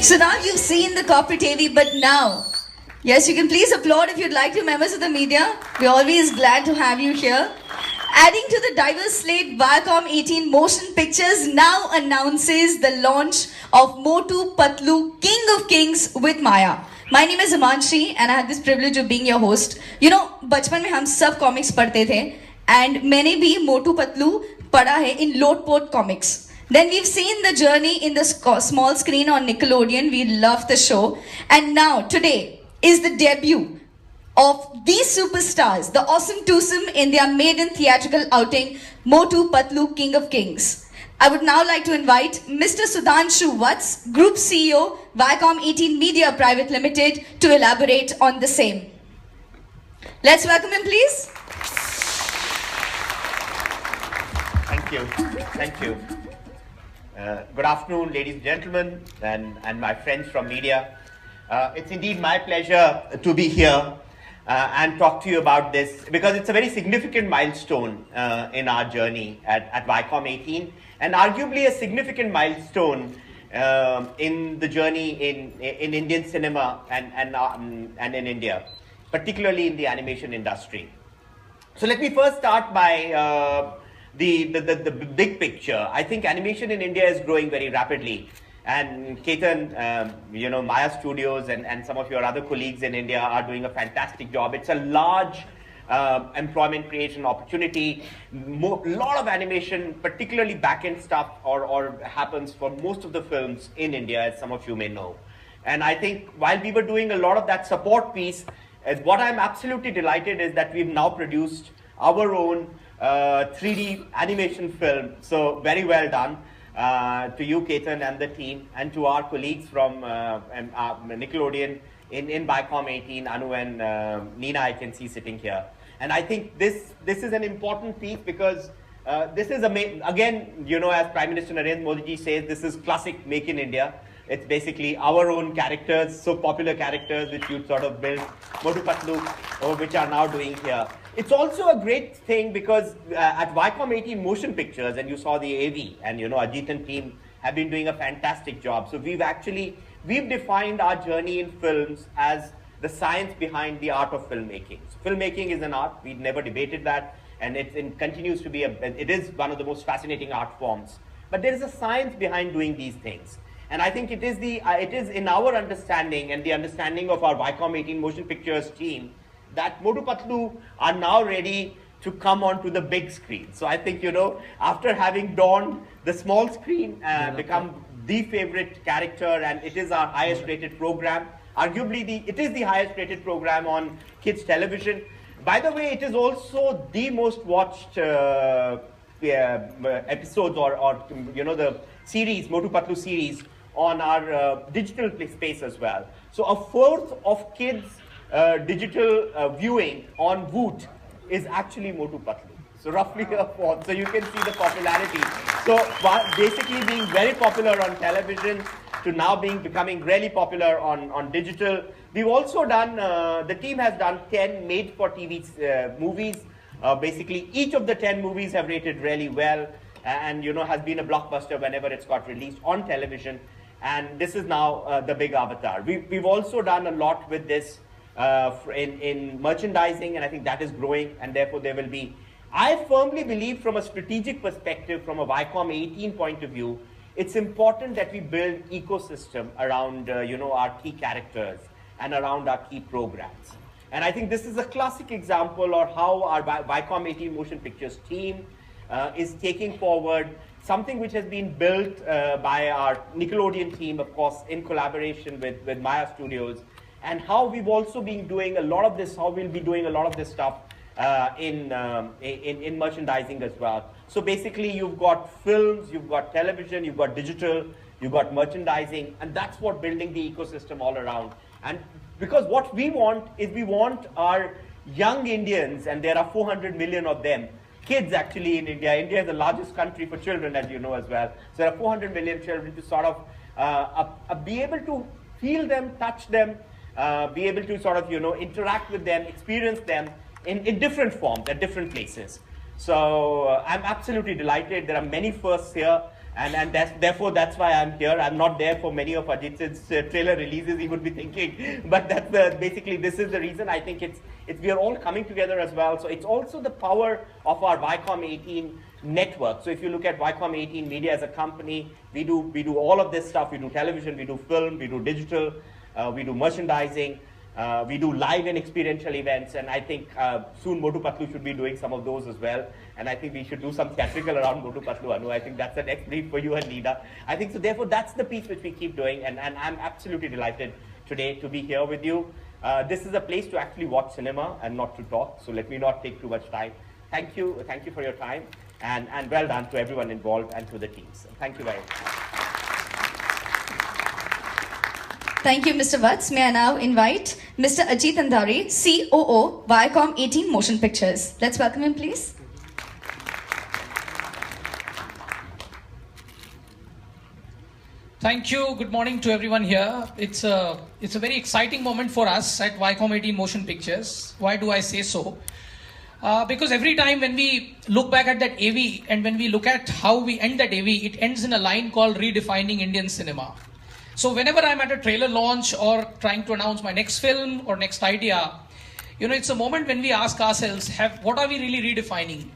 So now you've seen the corporate AV, but now, yes, you can please applaud if you'd like to, members of the media. We're always glad to have you here. Adding to the diverse slate, Viacom 18 Motion Pictures now announces the launch of Motu Patlu, King of Kings with Maya. My name is Himanshi and I had this privilege of being your host. You know, बचपन में हम सब comics पढ़ते थे and मैंने भी Motu Patlu पढ़ा है in Lotpot Comics. Then we've seen the journey in the small screen on Nickelodeon. We love the show. And now, today, is the debut of these superstars, the awesome twosome in their maiden theatrical outing, Motu Patlu, King of Kings. I would now like to invite Mr. Sudhanshu Vats, Group CEO, Viacom 18 Media Private Limited, to elaborate on the same. Let's welcome him, please. Thank you. Thank you. Good afternoon, ladies and gentlemen, and my friends from media. It's indeed my pleasure to be here and talk to you about this because it's a very significant milestone in our journey at Viacom 18 and arguably a significant milestone in the journey in Indian cinema and in India, particularly in the animation industry. So let me first start by the big picture. I think animation in India is growing very rapidly. And Ketan, Maya Studios and some of your other colleagues in India are doing a fantastic job. It's a large employment creation opportunity. Lot of animation, particularly back-end stuff, or happens for most of the films in India, as some of you may know. And I think while we were doing a lot of that support piece, what I'm absolutely delighted is that we've now produced our own 3D animation film. So very well done to you, Ketan, and the team, and to our colleagues from Nickelodeon in Viacom 18, Anu and Nina, I can see sitting here. And I think this is an important piece because this is, again, as Prime Minister Narendra Modi ji says, this is classic Make in India. It's basically our own characters, so popular characters which you sort of built, Motu Patlu, which are now doing here. It's also a great thing because at Viacom 18 Motion Pictures, and you saw the AV, and Ajit and team have been doing a fantastic job. So we've defined our journey in films as the science behind the art of filmmaking. So filmmaking is an art, we've never debated that, and it continues to be, it is one of the most fascinating art forms. But there is a science behind doing these things. And I think it is in our understanding and the understanding of our Viacom 18 Motion Pictures team that Motu Patlu are now ready to come onto the big screen. So I think, after having donned the small screen, become the favorite character, and it is our highest rated program. Arguably, it is the highest rated program on kids television. By the way, it is also the most watched episodes or the series, Motu Patlu series, on our digital space as well. So a fourth of kids' digital viewing on Voot is actually Motu Patlu. So roughly a fourth. So you can see the popularity. So basically being very popular on television to now becoming really popular on digital. We've also done, the team has done 10 made-for-TV movies. Basically each of the 10 movies have rated really well and has been a blockbuster whenever it's got released on television. And this is now the big avatar. We've also done a lot with this in merchandising, and I think that is growing, and therefore there will be. I firmly believe from a strategic perspective, from a Viacom 18 point of view, it's important that we build ecosystem around our key characters and around our key programs. And I think this is a classic example of how our Viacom 18 Motion Pictures team is taking forward something which has been built by our Nickelodeon team, of course, in collaboration with Maya Studios, and how we've also been doing a lot of this, how we'll be doing a lot of this stuff in merchandising as well. So basically, you've got films, you've got television, you've got digital, you've got merchandising, and that's what building the ecosystem all around. And because what we want is we want our young Indians, and there are 400 million of them, kids actually in India. India is the largest country for children, as you know as well. So there are 400 million children to sort of be able to feel them, touch them, be able to sort of, interact with them, experience them in different forms at different places. So I'm absolutely delighted. There are many firsts here. And therefore, that's why I'm here. I'm not there for many of Ajit's trailer releases, he would be thinking. But that's basically, this is the reason. I think we are all coming together as well. So it's also the power of our Viacom 18 network. So if you look at Viacom 18 Media as a company, we do all of this stuff. We do television, we do film, we do digital, we do merchandising. We do live and experiential events, and I think soon Motu Patlu should be doing some of those as well. And I think we should do some theatrical around Motu Patlu, Anu. I think that's the next brief for you and Nida. I think so. Therefore, that's the piece which we keep doing, and I'm absolutely delighted today to be here with you. This is a place to actually watch cinema and not to talk. So let me not take too much time. Thank you for your time, and well done to everyone involved and to the teams. Thank you very much. Thank you, Mr. Vats. May I now invite Mr. Ajit Andhare, COO, Viacom 18 Motion Pictures. Let's welcome him, please. Thank you. Good morning to everyone here. It's a very exciting moment for us at Viacom 18 Motion Pictures. Why do I say so? Because every time when we look back at that AV and when we look at how we end that AV, it ends in a line called Redefining Indian Cinema. So whenever I'm at a trailer launch or trying to announce my next film or next idea, it's a moment when we ask ourselves, what are we really redefining?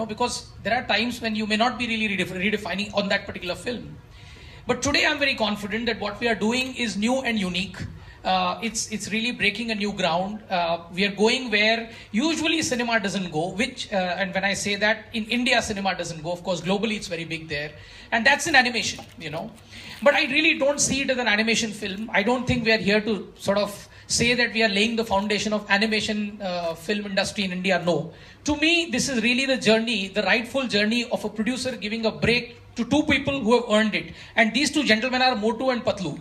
Because there are times when you may not be really redefining on that particular film. But today I'm very confident that what we are doing is new and unique. It's really breaking a new ground. We are going where usually cinema doesn't go, and when I say that, in India cinema doesn't go. Of course, globally it's very big there. And that's in animation, But I really don't see it as an animation film. I don't think we are here to sort of say that we are laying the foundation of animation film industry in India. No. To me, this is really the journey, the rightful journey of a producer giving a break to two people who have earned it. And these two gentlemen are Motu and Patlu,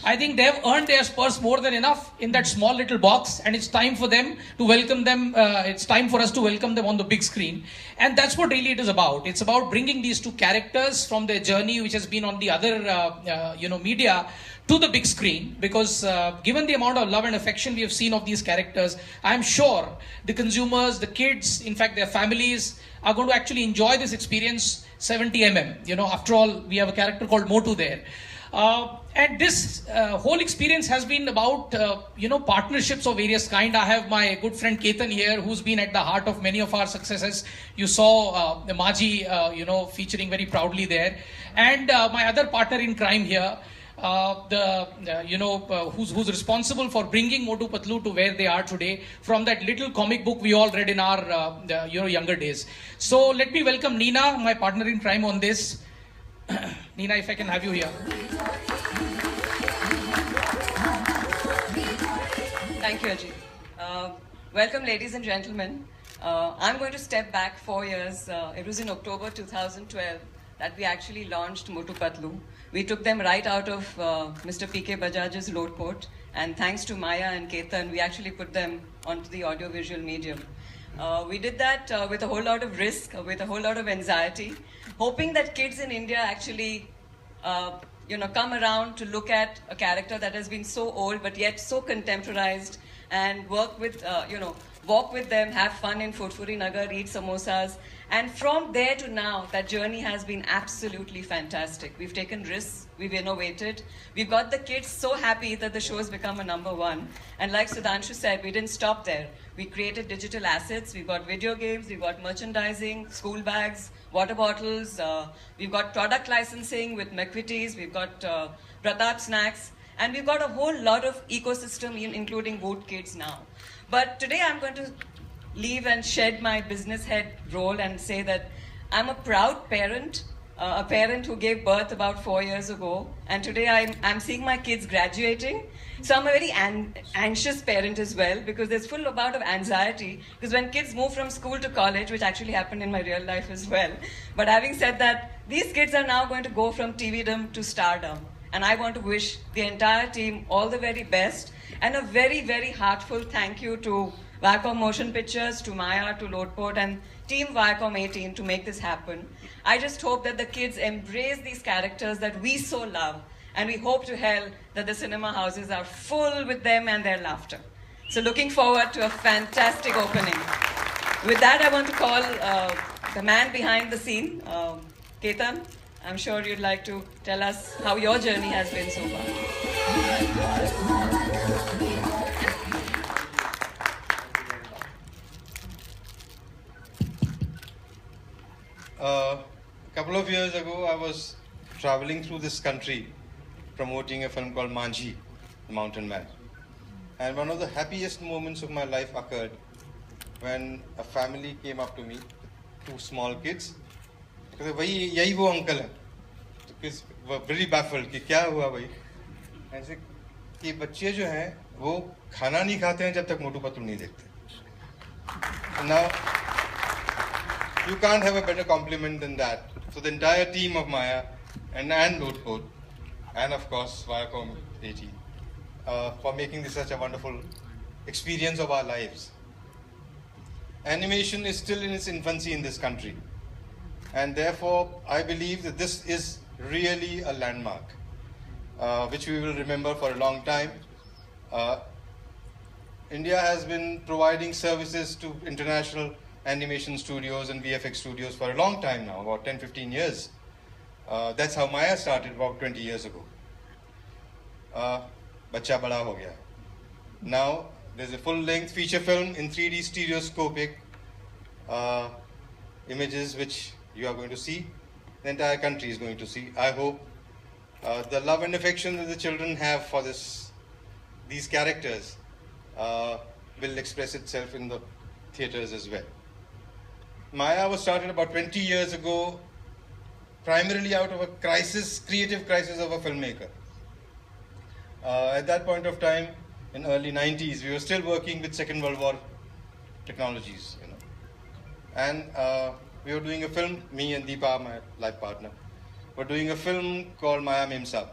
I think they have earned their spurs more than enough in that small little box, and it's time for them to welcome them. It's time for us to welcome them on the big screen. And that's what really it is about. It's about bringing these two characters from their journey, which has been on the other, media, to the big screen, because given the amount of love and affection we have seen of these characters, I'm sure the consumers, the kids, in fact their families, are going to actually enjoy this experience 70mm. After all, we have a character called Motu there. And this whole experience has been about, partnerships of various kind. I have my good friend Ketan here, who's been at the heart of many of our successes. You saw the Maji, featuring very proudly there. And my other partner in crime here, who's responsible for bringing Motu Patlu to where they are today from that little comic book we all read in our younger days. So let me welcome Nina, my partner in crime on this. Nina, if I can have you here. Thank you, Ajit. Welcome, ladies and gentlemen. I'm going to step back 4 years. It was in October 2012 that we actually launched Motu Patlu. We took them right out of Mr. P.K. Bajaj's Loadport, and thanks to Maya and Ketan, we actually put them onto the audiovisual medium. We did that with a whole lot of risk, with a whole lot of anxiety, hoping that kids in India actually, come around to look at a character that has been so old but yet so contemporized, and work with, walk with them, have fun in Furfuri Nagar, eat samosas. And from there to now, that journey has been absolutely fantastic. We've taken risks, we've innovated, we've got the kids so happy that the show has become a #1. And like Sudhanshu said, we didn't stop there. We created digital assets, we've got video games, we've got merchandising, school bags, water bottles, we've got product licensing with McVitie's, we've got Pratap Snacks, and we've got a whole lot of ecosystem, including Boot Kids now. But today I'm going to leave and shed my business head role and say that I'm a proud parent, a parent who gave birth about 4 years ago, and today I'm seeing my kids graduating. So I'm a very anxious parent as well, because there's full amount of anxiety, because when kids move from school to college, which actually happened in my real life as well. But having said that, these kids are now going to go from TVdom to stardom. And I want to wish the entire team all the very best, and a very, very heartfelt thank you to Viacom Motion Pictures, to Maya, to Loadport, and Team Viacom 18 to make this happen. I just hope that the kids embrace these characters that we so love, and we hope to hell that the cinema houses are full with them and their laughter. So looking forward to a fantastic opening. With that, I want to call the man behind the scene, Ketan. I'm sure you'd like to tell us how your journey has been so far. A couple of years ago, I was traveling through this country promoting a film called Manji, The Mountain Man. And one of the happiest moments of my life occurred when a family came up to me, two small kids. कहते भाई यही वो uncle है, तो किस very baffled कि क्या हुआ भाई, ऐसे कि बच्चे जो हैं वो खाना नहीं खाते हैं जब तक मोटू पतलू नहीं देखते. Now you can't have a better compliment than that. So the entire team of Maya and Rajput, and of course Viacom 18, for making this such a wonderful experience of our lives. Animation is still in its infancy in this country, and therefore I believe that this is really a landmark, which we will remember for a long time. India has been providing services to international animation studios and VFX studios for a long time now, about 10-15 years. That's how Maya started about 20 years ago. Bacha bada ho gaya. Now there's a full-length feature film in 3D stereoscopic images which you are going to see. The entire country is going to see. I hope the love and affection that the children have for these characters will express itself in the theaters as well. Maya was started about 20 years ago, primarily out of a creative crisis of a filmmaker. At that point of time, in early 90s, we were still working with Second World War technologies, and we were doing a film, me and Deepa, my life partner, were doing a film called Maya Memsab.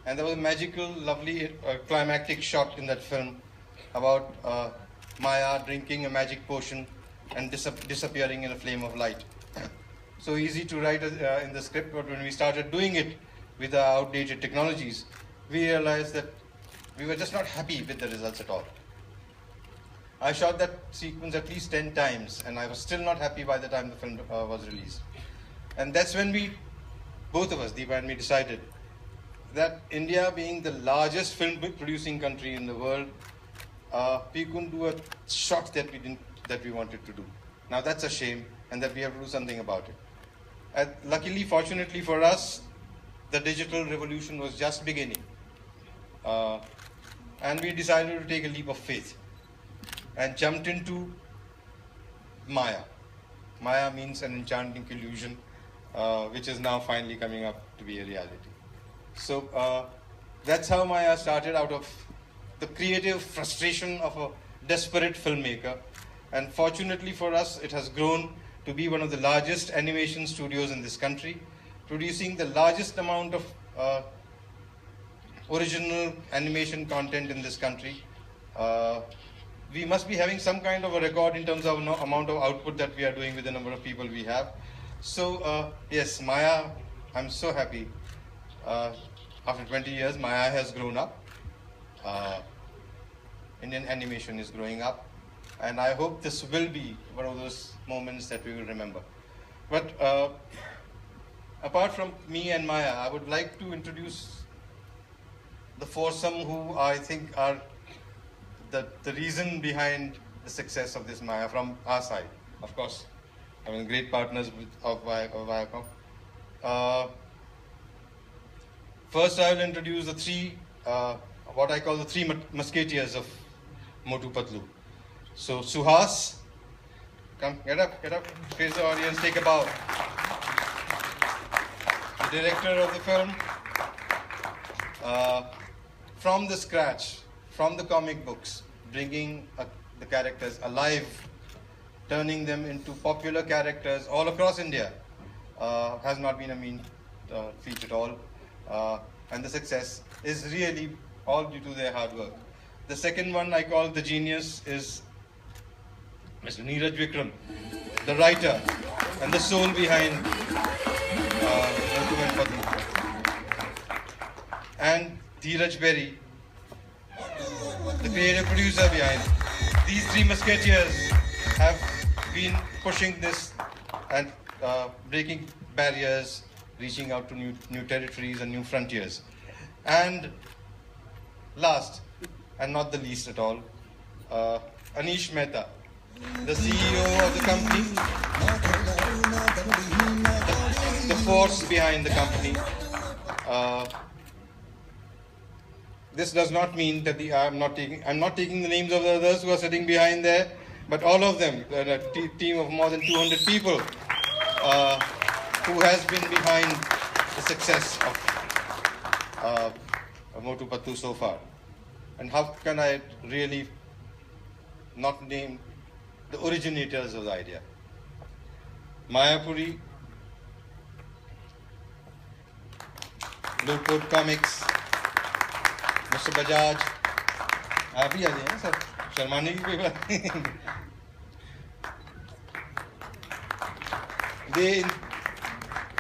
And there was a magical, lovely climactic shot in that film about Maya drinking a magic potion and disappearing in a flame of light. So easy to write in the script, but when we started doing it with our outdated technologies, we realized that we were just not happy with the results at all. I shot that sequence at least 10 times, and I was still not happy by the time the film was released. And that's when both of us, Deepa and me, decided that India, being the largest film producing country in the world, we couldn't do a shot that we wanted to do. Now that's a shame, and that we have to do something about it. Luckily, fortunately for us, the digital revolution was just beginning, and we decided to take a leap of faith and jumped into Maya. Maya means an enchanting illusion, which is now finally coming up to be a reality. So that's how Maya started, out of the creative frustration of a desperate filmmaker. And fortunately for us, it has grown to be one of the largest animation studios in this country, producing the largest amount of original animation content in this country. We must be having some kind of a record in terms of amount of output that we are doing with the number of people we have. So yes, Maya, I'm so happy. After 20 years, Maya has grown up. Indian animation is growing up. And I hope this will be one of those moments that we will remember. But apart from me and Maya, I would like to introduce the foursome who I think are the reason behind the success of this Maya from our side. Of course, I mean, great partners of Viacom. First, I will introduce the three, what I call the three musketeers of Motu Patlu. So, Suhas, come, get up, face the audience, take a bow. The director of the film, from the scratch, from the comic books, bringing the characters alive, turning them into popular characters all across India, has not been a mean feat at all. And the success is really all due to their hard work. The second one I call the genius is Mr. Neeraj Vikram, the writer and the soul behind Motu Patlu. And Dheeraj Berry, the creative producer behind. These three musketeers have been pushing this and breaking barriers, reaching out to new territories and new frontiers. And last and not the least at all, Anish Mehta, the CEO of the company, the force behind the company. This does not mean that I'm not taking the names of the others who are sitting behind there, but all of them, a team of more than 200 people who has been behind the success of Motu Patlu so far. And how can I really not name the originators of the idea? Mayapuri, Rajput Comics, Mr. Bajaj, आप भी आ जाइए sir, शर्माने की कोई बात नहीं.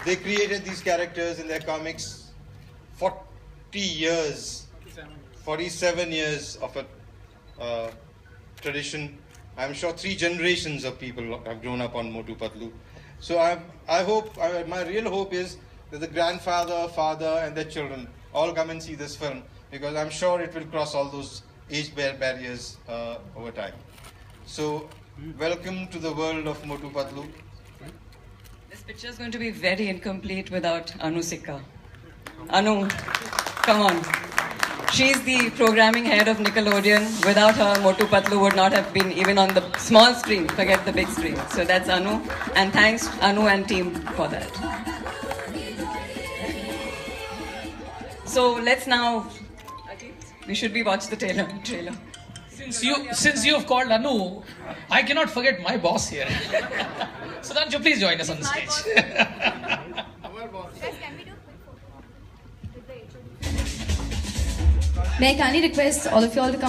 They created these characters in their comics 47 years of a tradition. I'm sure 3 generations of people have grown up on Motu Patlu. So I hope, my real hope is that the grandfather, father and their children all come and see this film, because I'm sure it will cross all those age barriers over time. So welcome to the world of Motu Patlu. This picture is going to be very incomplete without Anu Sikka. Anu, come on. She's the programming head of Nickelodeon. Without her, Motu Patlu would not have been even on the small screen, forget the big screen. So that's Anu, and thanks Anu and team for that. So let's now, we should be watch the trailer. Since you have called Anu, I cannot forget my boss here. Sudhanshu, please join us on the stage. May I kindly request all of you all to come